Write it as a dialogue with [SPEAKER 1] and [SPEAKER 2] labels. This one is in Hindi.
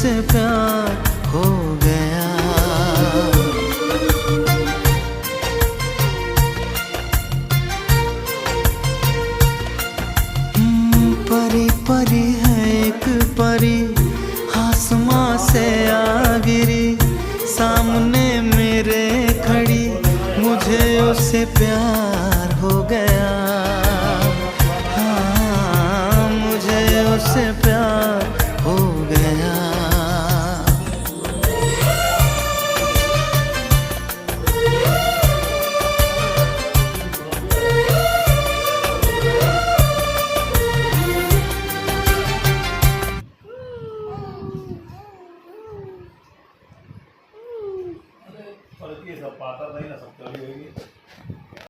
[SPEAKER 1] उससे प्यार हो गया। परी परी है एक परी, आसमां से आ गिरी, सामने मेरे खड़ी, मुझे उससे प्यार हो गया। हाँ, मुझे उससे प्यार हो गया।
[SPEAKER 2] पर ये सब पाता नहीं ना, सब चली होगी।